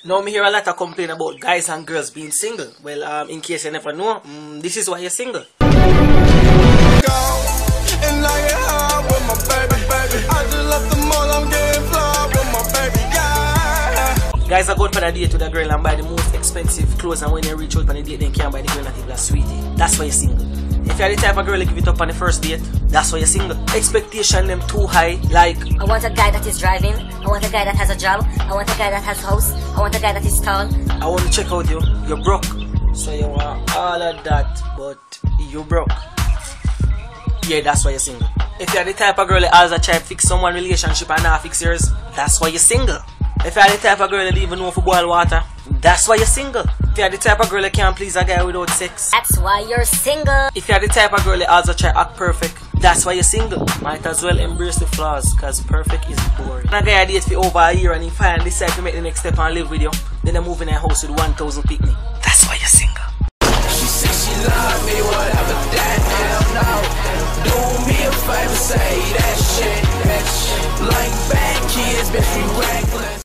Now me hear a lot of complain about guys and girls being single. Well, in case you never know, this is why you're single. Guys are going for a date with a girl and buy the most expensive clothes, and when you reach out on the date, they can't buy the girl that is sweetie. That's why you're single. If you're the type of girl that give it up on the first date, that's why you're single. Expectation them too high, like I want a guy that is driving, I want a guy that has a job, I want a guy that has a house, I want a guy that is tall. I want to check out you, you're broke. So you want all of that, but you broke. Yeah, that's why you're single. If you're the type of girl that has a try to fix someone's relationship and not fix yours, that's why you're single. If you're the type of girl that don't even know for boil water, that's why you're single. If you're the type of girl that can't please a guy without sex, that's why you're single. If you're the type of girl that also try to act perfect, that's why you're single. Might as well embrace the flaws, cause perfect is boring. When a guy date for over a year and he finally decide to make the next step and live with you, then they move in a house with 1,000 picnic. That's why